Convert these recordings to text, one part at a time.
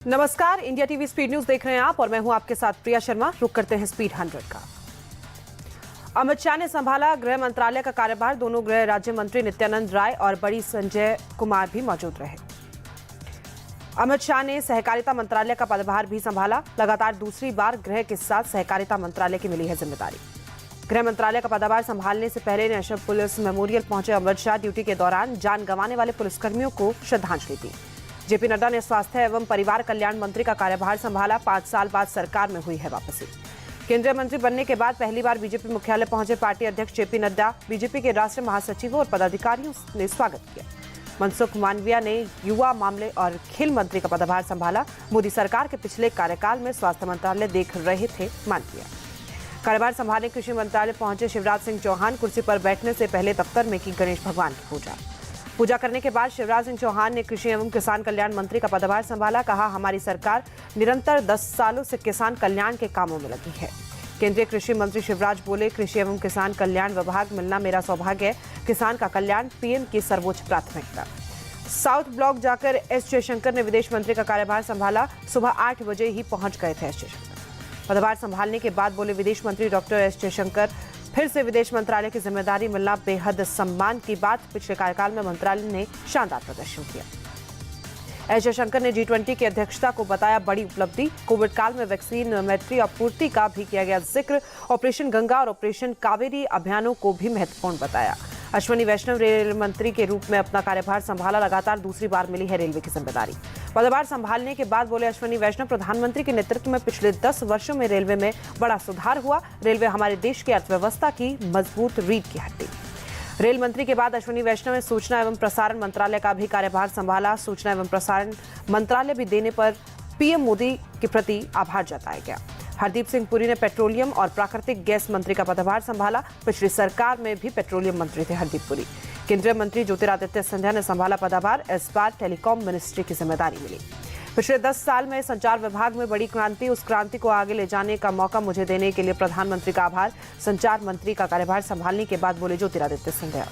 नमस्कार, India TV speed news देख रहे हैं आप और मैं हूं आपके साथ प्रिया शर्मा। रुक करते हैं स्पीड 100 का। अमित शाह ने संभाला गृह मंत्रालय का कार्यभार। दोनों गृह राज्य मंत्री नित्यानंद राय और बड़ी संजय कुमार भी मौजूद रहे। अमित शाह ने सहकारिता मंत्रालय का पदभार भी संभाला। लगातार दूसरी बार गृह के साथ सहकारिता मंत्रालय की मिली है जिम्मेदारी। गृह मंत्रालय का पदभार संभालने से पहले नेशनल पुलिस मेमोरियल पहुंचे अमित शाह ड्यूटी के दौरान जान गंवाने वाले पुलिसकर्मियों को श्रद्धांजलि दी। जेपी नड्डा ने स्वास्थ्य एवं परिवार कल्याण मंत्री का कार्यभार संभाला। 5 साल बाद सरकार में हुई है वापसी। केंद्रीय मंत्री बनने के बाद पहली बार बीजेपी मुख्यालय पहुंचे पार्टी अध्यक्ष जेपी नड्डा। बीजेपी के राष्ट्रीय महासचिवों और पदाधिकारियों ने स्वागत किया। मनसुख मांडविया ने युवा मामले और खेल मंत्री का पदभार संभाला। मोदी सरकार के पिछले कार्यकाल में स्वास्थ्य मंत्रालय देख रहे थे मांडविया। कार्यभार संभालने कृषि मंत्रालय पहुंचे शिवराज सिंह चौहान। कुर्सी पर बैठने से पहले दफ्तर में की गणेश भगवान की पूजा करने के बाद शिवराज सिंह चौहान ने कृषि एवं किसान कल्याण मंत्री का पदभार संभाला। कहा, हमारी सरकार निरंतर 10 सालों से किसान कल्याण के कामों में लगी है। केंद्रीय कृषि मंत्री शिवराज बोले, कृषि एवं किसान कल्याण विभाग मिलना मेरा सौभाग्य है। किसान का कल्याण पीएम की सर्वोच्च प्राथमिकता। साउथ ब्लॉक जाकर एस जयशंकर ने विदेश मंत्री का कार्यभार संभाला। सुबह 8 बजे ही पहुंच गए थे एस जयशंकर। पदभार संभालने के बाद बोले विदेश मंत्री डॉक्टर एस जयशंकर, फिर से विदेश मंत्रालय की जिम्मेदारी मिलना बेहद सम्मान की बात। पिछले कार्यकाल में मंत्रालय ने शानदार प्रदर्शन किया। एस जयशंकर ने G20 की अध्यक्षता को बताया बड़ी उपलब्धि। कोविड काल में वैक्सीन मैत्री आपूर्ति का भी किया गया जिक्र। ऑपरेशन गंगा और ऑपरेशन कावेरी अभियानों को भी महत्वपूर्ण बताया। अश्विनी वैष्णव रेल मंत्री के रूप में अपना कार्यभार संभाला। लगातार दूसरी बार मिली है रेलवे की जिम्मेदारी। पदभार संभालने के बाद बोले अश्विनी वैष्णव, प्रधानमंत्री के नेतृत्व में पिछले 10 वर्षों में रेलवे में बड़ा सुधार हुआ। रेलवे हमारे देश की अर्थव्यवस्था की मजबूत रीढ़ की हड्डी। रेल मंत्री के बाद अश्विनी वैष्णव ने सूचना एवं प्रसारण मंत्रालय का भी कार्यभार संभाला। सूचना एवं प्रसारण मंत्रालय भी देने पर पीएम मोदी के प्रति आभार जताया गया। हरदीप सिंह पुरी ने पेट्रोलियम और प्राकृतिक गैस मंत्री का पदभार संभाला। पिछली सरकार में भी पेट्रोलियम मंत्री थे हरदीप पुरी। केंद्रीय मंत्री ज्योतिरादित्य सिंधिया ने संभाला पदभार। इस बार टेलीकॉम मिनिस्ट्री की जिम्मेदारी मिली। पिछले 10 साल में संचार विभाग में बड़ी क्रांति, उस क्रांति को आगे ले जाने का मौका मुझे देने के लिए प्रधानमंत्री का आभार। संचार मंत्री का कार्यभार संभालने के बाद बोले ज्योतिरादित्य सिंधिया।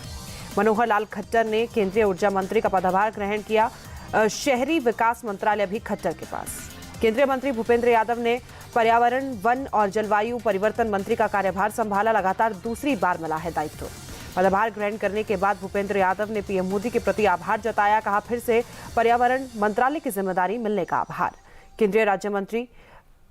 मनोहर लाल खट्टर ने केंद्रीय ऊर्जा मंत्री का पदभार ग्रहण किया। शहरी विकास मंत्रालय भी खट्टर के पास। केंद्रीय मंत्री भूपेंद्र यादव ने पर्यावरण, वन और जलवायु परिवर्तन मंत्री का कार्यभार संभाला। लगातार दूसरी बार मिला है दायित्व। पदभार ग्रहण करने के बाद भूपेंद्र यादव ने पीएम मोदी के प्रति आभार जताया। कहा, फिर से पर्यावरण मंत्रालय की जिम्मेदारी मिलने का आभार। केंद्रीय राज्य मंत्री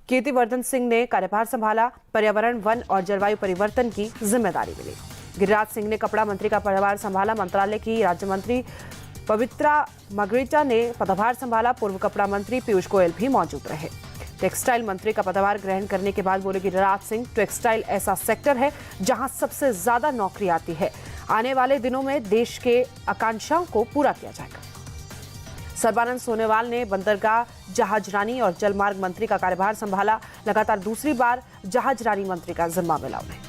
कीर्तिवर्धन सिंह ने कार्यभार संभाला। पर्यावरण, वन और जलवायु परिवर्तन की जिम्मेदारी मिली। गिरिराज सिंह ने कपड़ा मंत्री का पदभार संभाला। मंत्रालय की राज्य मंत्री पवित्रा मगरीचा ने पदभार संभाला। पूर्व कपड़ा मंत्री पीयूष गोयल भी मौजूद रहे। टेक्सटाइल मंत्री का पदभार ग्रहण करने के बाद बोले गिरिराज सिंह, टेक्सटाइल ऐसा सेक्टर है जहां सबसे ज्यादा नौकरी आती है। आने वाले दिनों में देश के आकांक्षाओं को पूरा किया जाएगा। सर्बानंद सोनोवाल ने बंदरगाह, जहाजरानी और जलमार्ग मंत्री का कार्यभार संभाला। लगातार दूसरी बार जहाजरानी मंत्री का जिम्मा मिला उन्हें।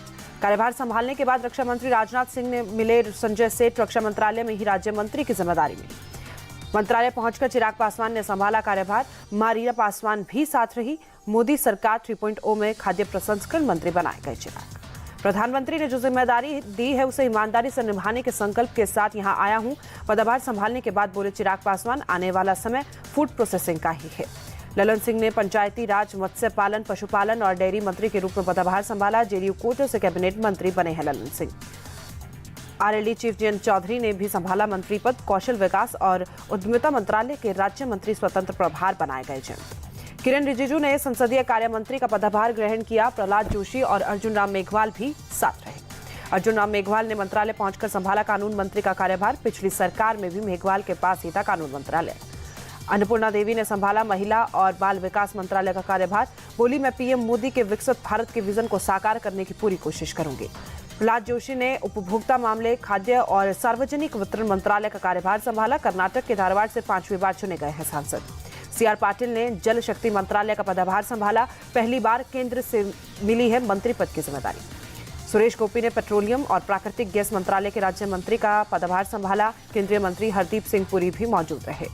कार्यभार संभालने के बाद रक्षा मंत्री राजनाथ सिंह ने मिले संजय सेठ। रक्षा मंत्रालय में ही राज्य मंत्री की जिम्मेदारी मिली। मंत्रालय पहुंचकर चिराग पासवान ने संभाला कार्यभार। मारिया पासवान भी साथ रही। मोदी सरकार 3.0 में खाद्य प्रसंस्करण मंत्री बनाए गए चिराग। प्रधानमंत्री ने जो जिम्मेदारी दी है उसे ईमानदारी से निभाने के संकल्प के साथ यहां आया हूं। पदभार संभालने के बाद बोले चिराग पासवान, आने वाला समय फूड प्रोसेसिंग का ही है। ललन सिंह ने पंचायती राज, मत्स्य पालन, पशुपालन और डेयरी मंत्री के रूप में पदभार संभाला। जेडीयू कोटे से कैबिनेट मंत्री बने हैं ललन सिंह। आरएलडी चीफ जयंत चौधरी ने भी संभाला मंत्री पद। कौशल विकास और उद्यमिता मंत्रालय के राज्य मंत्री स्वतंत्र प्रभार बनाए गए जयंत। किरण रिजिजू ने संसदीय कार्य मंत्री का पदभार ग्रहण किया। प्रहलाद जोशी और अर्जुन राम मेघवाल भी साथ रहे। अर्जुन राम मेघवाल ने मंत्रालय पहुंचकर संभाला कानून मंत्री का कार्यभार। पिछली सरकार में भी मेघवाल के पास ही था कानून मंत्रालय। अन्नपूर्णा देवी ने संभाला महिला और बाल विकास मंत्रालय का कार्यभार। बोली, मैं पीएम मोदी के विकसित भारत के विजन को साकार करने की पूरी कोशिश करूंगी। प्रहलाद जोशी ने उपभोक्ता मामले, खाद्य और सार्वजनिक वितरण मंत्रालय का कार्यभार संभाला। कर्नाटक के धारवाड़ से 5वीं बार चुने गए हैं सांसद। सीआर पाटिल ने जल शक्ति मंत्रालय का पदभार संभाला। पहली बार केंद्र से मिली है मंत्री पद की जिम्मेदारी। सुरेश गोपी ने पेट्रोलियम और प्राकृतिक गैस मंत्रालय के राज्य मंत्री का पदभार संभाला। केंद्रीय मंत्री हरदीप सिंह पुरी भी मौजूद रहे।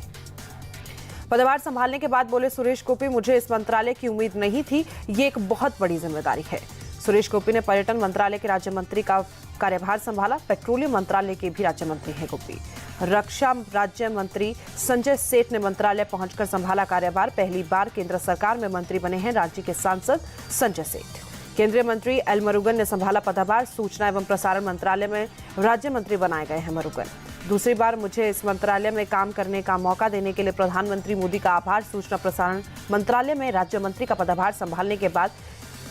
पदभार संभालने के बाद बोले सुरेश गोपी, मुझे इस मंत्रालय की उम्मीद नहीं थी। ये एक बहुत बड़ी जिम्मेदारी है। सुरेश गोपी ने पर्यटन मंत्रालय के राज्य मंत्री का कार्यभार संभाला। पेट्रोलियम मंत्रालय के भी राज्य मंत्री हैं गोपी। रक्षा राज्य मंत्री संजय सेठ ने मंत्रालय पहुंचकर संभाला कार्यभार। पहली बार केंद्र सरकार में मंत्री बने हैं राज्य के सांसद संजय सेठ। केंद्रीय मंत्री एल मुरुगन ने संभाला पदभार। सूचना एवं प्रसारण मंत्रालय में राज्य मंत्री बनाए गए हैं मुरुगन। दूसरी बार मुझे इस मंत्रालय में काम करने का मौका देने के लिए प्रधानमंत्री मोदी का आभार। सूचना प्रसारण मंत्रालय में राज्य मंत्री का पदभार संभालने के बाद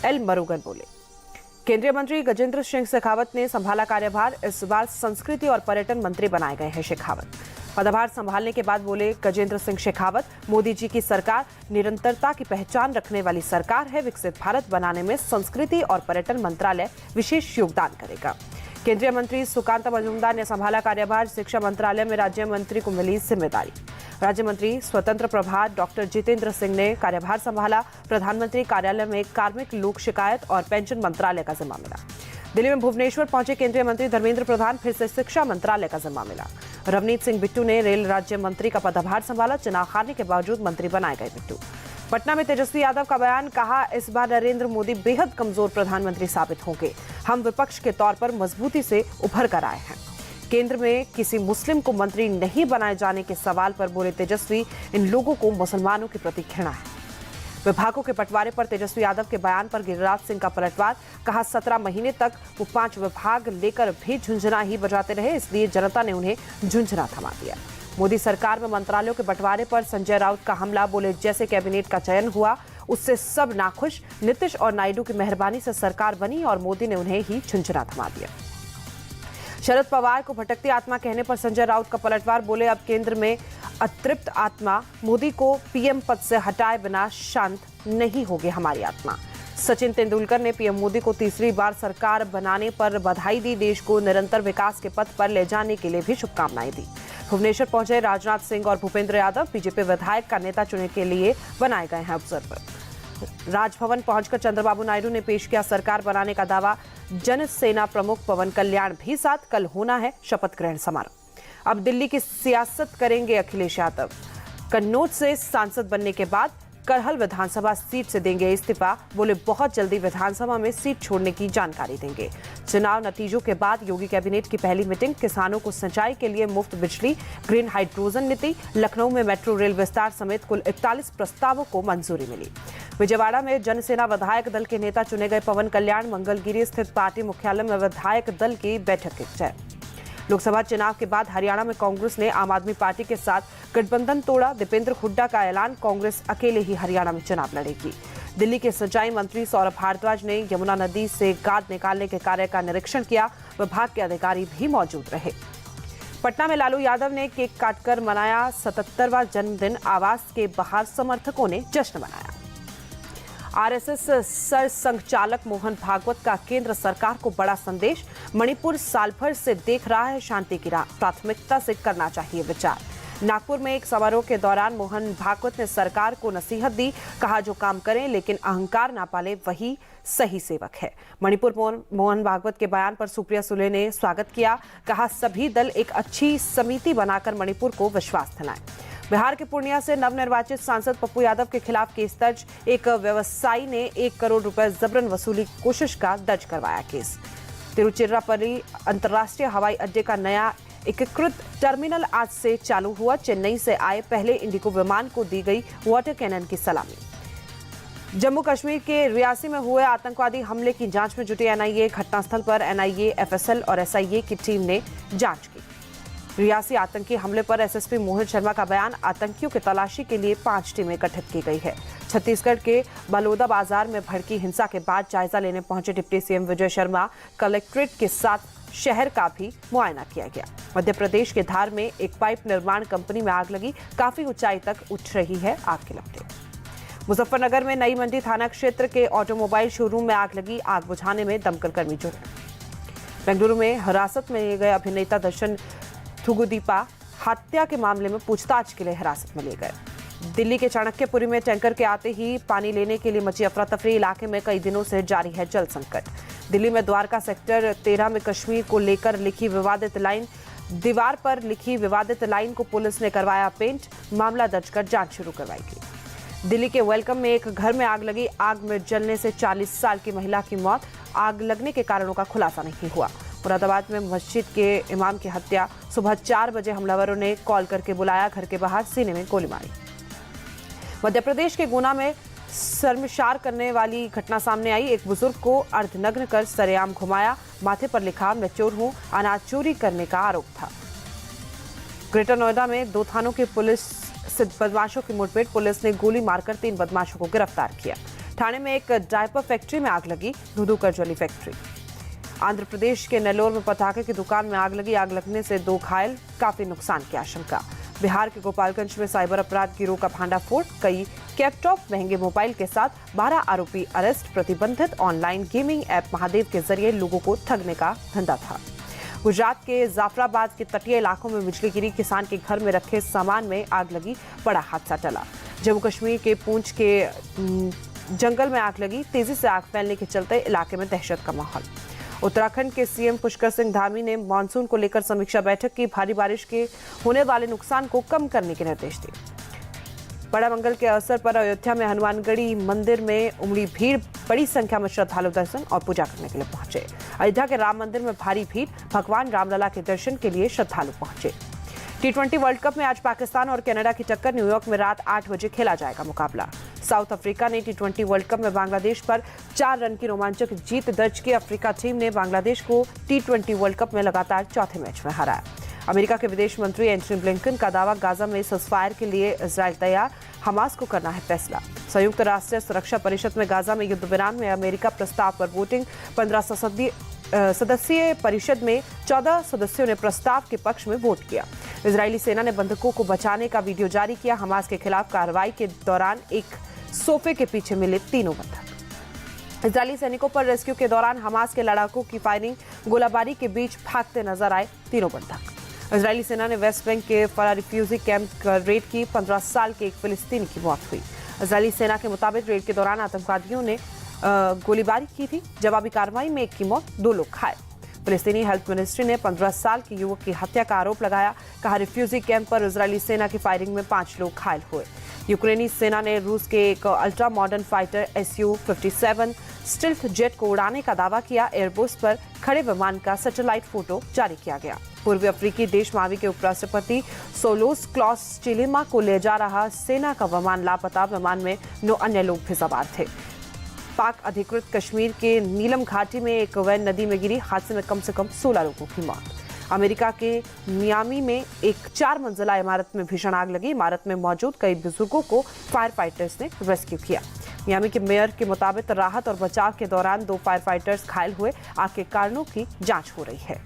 एल मुरुगन बोले। केंद्रीय मंत्री गजेंद्र सिंह शेखावत ने संभाला कार्यभार। इस बार संस्कृति और पर्यटन मंत्री बनाए गए हैं शेखावत। पदभार संभालने के बाद बोले गजेंद्र सिंह शेखावत, मोदी जी की सरकार निरंतरता की पहचान रखने वाली सरकार है। विकसित भारत बनाने में संस्कृति और पर्यटन मंत्रालय विशेष योगदान करेगा। केंद्रीय मंत्री सुकांता मजूमदार ने संभाला कार्यभार। शिक्षा मंत्रालय में राज्य मंत्री को मिली जिम्मेदारी। राज्य मंत्री स्वतंत्र प्रभार डॉक्टर जितेंद्र सिंह ने कार्यभार संभाला। प्रधानमंत्री कार्यालय में कार्मिक लोक शिकायत और पेंशन मंत्रालय का जिम्मा मिला। दिल्ली में भुवनेश्वर पहुंचे केंद्रीय मंत्री धर्मेंद्र प्रधान, फिर से शिक्षा मंत्रालय का जिम्मा मिला। रवनीत सिंह बिट्टू ने रेल राज्य मंत्री का पदभार संभाला। चुनाव हारने के बावजूद मंत्री बनाए गए बिट्टू। पटना में तेजस्वी यादव का बयान, कहा इस बार नरेंद्र मोदी बेहद कमजोर प्रधानमंत्री साबित होंगे। हम विपक्ष के तौर पर मजबूती से उभर कर आए हैं। केंद्र में किसी मुस्लिम को मंत्री नहीं बनाए जाने के सवाल पर बोले तेजस्वी, इन लोगों को मुसलमानों के प्रति घृणा है। विभागों के बंटवारे पर तेजस्वी यादव के बयान पर गिरिराज सिंह का पलटवार, कहा 17 महीने तक वो 5 विभाग लेकर भी झुंझुना ही बजाते रहे, इसलिए जनता ने उन्हें झुंझुना थमा दिया। मोदी सरकार में मंत्रालयों के बंटवारे पर संजय राउत का हमला, बोले जैसे कैबिनेट का चयन हुआ उससे सब नाखुश। नीतीश और नायडू की मेहरबानी से सरकार बनी और मोदी ने उन्हें ही झुंझुना थमा दिया। शरद पवार को भटकती आत्मा कहने पर संजय राउत का पलटवार, बोले अब केंद्र में अतृप्त आत्मा, मोदी को पीएम पद से हटाए बिना शांत नहीं होगी हमारी आत्मा। सचिन तेंदुलकर ने पीएम मोदी को तीसरी बार सरकार बनाने पर बधाई दी। देश को निरंतर विकास के पथ पर ले जाने के लिए भी शुभकामनाएं दी। भुवनेश्वर पहुंचे राजनाथ सिंह और भूपेंद्र यादव, बीजेपी विधायक का नेता चुनने के लिए बनाए गए हैं ऑब्जर्वर। राजभवन पहुंचकर चंद्रबाबू नायडू ने पेश किया सरकार बनाने का दावा। जन सेना प्रमुख पवन कल्याण भी साथ। कल होना है शपथ ग्रहण समारोह। अब दिल्ली की सियासत करेंगे अखिलेश यादव। कन्नौज से सांसद बनने के बाद करहल विधानसभा सीट से देंगे इस्तीफा, बोले बहुत जल्दी विधानसभा में सीट छोड़ने की जानकारी देंगे। चुनाव नतीजों के बाद योगी कैबिनेट की पहली मीटिंग, किसानों को सिंचाई के लिए मुफ्त बिजली, ग्रीन हाइड्रोजन नीति, लखनऊ में मेट्रो रेल विस्तार समेत कुल 41 प्रस्तावों को मंजूरी मिली। विजयवाड़ा में जनसेना विधायक दल के नेता चुने गए पवन कल्याण, मंगलगिरी स्थित पार्टी मुख्यालय में विधायक दल की बैठक की चय। लोकसभा चुनाव के बाद हरियाणा में कांग्रेस ने आम आदमी पार्टी के साथ गठबंधन तोड़ा। दीपेंद्र हुड्डा का ऐलान, कांग्रेस अकेले ही हरियाणा में चुनाव लड़ेगी। दिल्ली के सिंचाई मंत्री सौरभ भारद्वाज ने यमुना नदी से गाद निकालने के कार्य का निरीक्षण किया। विभाग के अधिकारी भी मौजूद रहे। पटना में लालू यादव ने केक काटकर मनाया 77वां जन्मदिन। आवास के बाहर समर्थकों ने जश्न मनाया। आरएसएस सर संघचालक मोहन भागवत का केंद्र सरकार को बड़ा संदेश, मणिपुर साल भर से देख रहा है शांति की राह, प्राथमिकता से करना चाहिए विचार। नागपुर में एक समारोह के दौरान मोहन भागवत ने सरकार को नसीहत दी, कहा जो काम करें लेकिन अहंकार ना पाले वही सही सेवक है। मणिपुर मोहन भागवत के बयान पर सुप्रिया सुले ने स्वागत किया, कहा सभी दल एक अच्छी समिति बनाकर मणिपुर को विश्वास दिलाएं। बिहार के पूर्णिया से नवनिर्वाचित सांसद पप्पू यादव के खिलाफ केस दर्ज। एक व्यवसायी ने 1 करोड़ रुपए जबरन वसूली कोशिश का दर्ज करवाया केस। तिरुचिरापल्ली अंतर्राष्ट्रीय हवाई अड्डे का नया एकीकृत टर्मिनल आज से चालू हुआ। चेन्नई से आए पहले इंडिगो विमान को दी गई वाटर कैनन की सलामी। जम्मू कश्मीर के रियासी में हुए आतंकवादी हमले की जांच में जुटी एनआईए। घटनास्थल पर एनआईए, एफएसएल और एसआईए की टीम ने जांच की। रियासी आतंकी हमले पर एसएसपी मोहित शर्मा का बयान, आतंकियों की तलाशी के लिए 5 टीमें गठित की गई है। छत्तीसगढ़ के बलौदा बाजार में भड़की हिंसा के बाद जायजा लेने पहुंचे deputy CM Vijay Sharma, collectorate के साथ शहर का भी मुआयना किया गया। मध्य प्रदेश के धार में एक पाइप निर्माण कंपनी में आग लगी, काफी ऊंचाई तक उठ रही है आग की लपटें। मुजफ्फरनगर में नई मंडी थाना क्षेत्र के ऑटोमोबाइल शोरूम में आग लगी, आग बुझाने में दमकल कर्मी जुटे। बेंगलुरु में हिरासत में लिए गए अभिनेता दर्शन थुगुदीपा हत्या के मामले में पूछताछ के लिए हिरासत में लिए गए। दिल्ली के चाणक्यपुरी में टैंकर के आते ही पानी लेने के लिए मची अफरा तफरी, इलाके में कई दिनों से जारी है जल संकट। दिल्ली में द्वारका सेक्टर 13 में कश्मीर को लेकर लिखी विवादित लाइन, दीवार पर लिखी विवादित लाइन को पुलिस ने करवाया पेंट, मामला दर्ज कर जांच शुरू करवाई गई। दिल्ली के वेलकम में एक घर में आग लगी, आग में जलने से 40 साल की महिला की मौत, आग लगने के कारणों का खुलासा नहीं हुआ। मुरादाबाद में मस्जिद के इमाम की हत्या। सुबह 4 बजे हमलावरों ने कॉल करके बुलाया, घर के बाहर सीने में गोली मारी। मध्य प्रदेश के गुना में शर्मसार करने वाली घटना सामने आई। एक बुजुर्ग को अर्धनग्न कर सरेआम घुमाया, माथे पर लिखा मैं चोर हूं, अनाज चोरी करने का आरोप था। ग्रेटर नोएडा में 2 थानों की पुलिस से बदमाशों की मुठभेड़, पुलिस ने गोली मारकर 3 बदमाशों को गिरफ्तार किया। ठाणे में एक डायपर फैक्ट्री में आग लगी, धू-धू कर जली फैक्ट्री। आंध्र प्रदेश के नेल्लोर में पटाखे की दुकान में आग लगी, आग लगने से 2 घायल, काफी नुकसान की आशंका। बिहार के गोपालगंज में साइबर अपराध गिरोह का भांडाफोड़, कई लैपटॉप, महंगे मोबाइल के साथ 12 आरोपी अरेस्ट। प्रतिबंधित ऑनलाइन गेमिंग ऐप महादेव के जरिए लोगों को ठगने का धंधा था। गुजरात के जाफराबाद के तटीय इलाकों में बिजली गिरी, किसान के घर में रखे सामान में आग लगी, बड़ा हादसा टला। जम्मू कश्मीर के पूंछ के जंगल में आग लगी, तेजी से आग फैलने के चलते इलाके में दहशत का माहौल। उत्तराखंड के सीएम पुष्कर सिंह धामी ने मानसून को लेकर समीक्षा बैठक की, भारी बारिश के होने वाले नुकसान को कम करने के निर्देश दिए। बड़ा मंगल के अवसर पर अयोध्या में हनुमानगढ़ी मंदिर में उमड़ी भीड़, बड़ी संख्या में श्रद्धालु दर्शन और पूजा करने के लिए पहुंचे। अयोध्या के राम मंदिर में भारी भीड़, भगवान रामलला के दर्शन के लिए श्रद्धालु पहुंचे। T20 वर्ल्ड कप में आज पाकिस्तान और कनाडा की टक्कर, न्यूयॉर्क में रात 8 बजे खेला जाएगा मुकाबला। साउथ अफ्रीका ने T20 वर्ल्ड कप में बांग्लादेश पर 4 रन की रोमांचक जीत दर्ज की। अफ्रीका टीम ने बांग्लादेश को T20 वर्ल्ड कप में लगातार चौथे मैच में हराया। अमेरिका के विदेश मंत्री एंटनी ब्लिंकन का दावा, गाजा में सीज़फायर के लिए इजरायल तैयार, हमास को करना है फैसला। संयुक्त राष्ट्र सुरक्षा परिषद में गाजा में युद्ध विराम में अमेरिका प्रस्ताव पर वोटिंग, 15 सदस्यीय परिषद में 14 सदस्यों ने प्रस्ताव के पक्ष में वोट किया। इजरायली सेना ने बंधकों को बचाने का वीडियो जारी किया। हमास के खिलाफ कार्रवाई के दौरान एक सोफे के पीछे मिले तीनों बंधक। इजरायली सैनिकों पर रेस्क्यू के दौरान हमास के लड़ाकों की फायरिंग, गोलाबारी के बीच भागते नजर आए तीनों बंधक। इजरायली सेना ने वेस्ट बैंक के फरा रिफ्यूजी कैंप का रेड की, 15 साल के एक फिलिस्तीनी की मौत हुई। इजरायली सेना के मुताबिक रेड के दौरान आतंकवादियों ने गोलीबारी की थी। जवाबी कार्रवाई में 1 की मौत, 2 लोग घायल। फिलिस्तीनी हेल्थ मिनिस्ट्री ने 15 साल के युवक की हत्या का आरोप लगाया। कहा, रिफ्यूजी कैंप पर इजरायली सेना की फायरिंग में 5 लोग घायल हुए। यूक्रेनी सेना ने रूस के एक ultra modern fighter Su-57 stealth jet को उड़ाने का दावा किया। एयरबेस पर खड़े विमान का सैटेलाइट फोटो जारी किया गया। पूर्वी अफ्रीकी देश मावी के उपराष्ट्रपति सोलोस क्लॉस चिलिमा को ले जा रहा सेना का विमान लापता, विमान में 9 अन्य लोग भी सवार थे। पाक अधिकृत कश्मीर के नीलम घाटी में एक वैन नदी में गिरी, हादसे में कम से कम 16 लोगों की मौत। अमेरिका के मियामी में एक 4 मंजिला इमारत में भीषण आग लगी। इमारत में मौजूद कई बुजुर्गों को फायर फाइटर्स ने रेस्क्यू किया। मियामी के मेयर के मुताबिक राहत और बचाव के दौरान 2 फायर फाइटर्स घायल हुए। आग के कारणों की जांच हो रही है।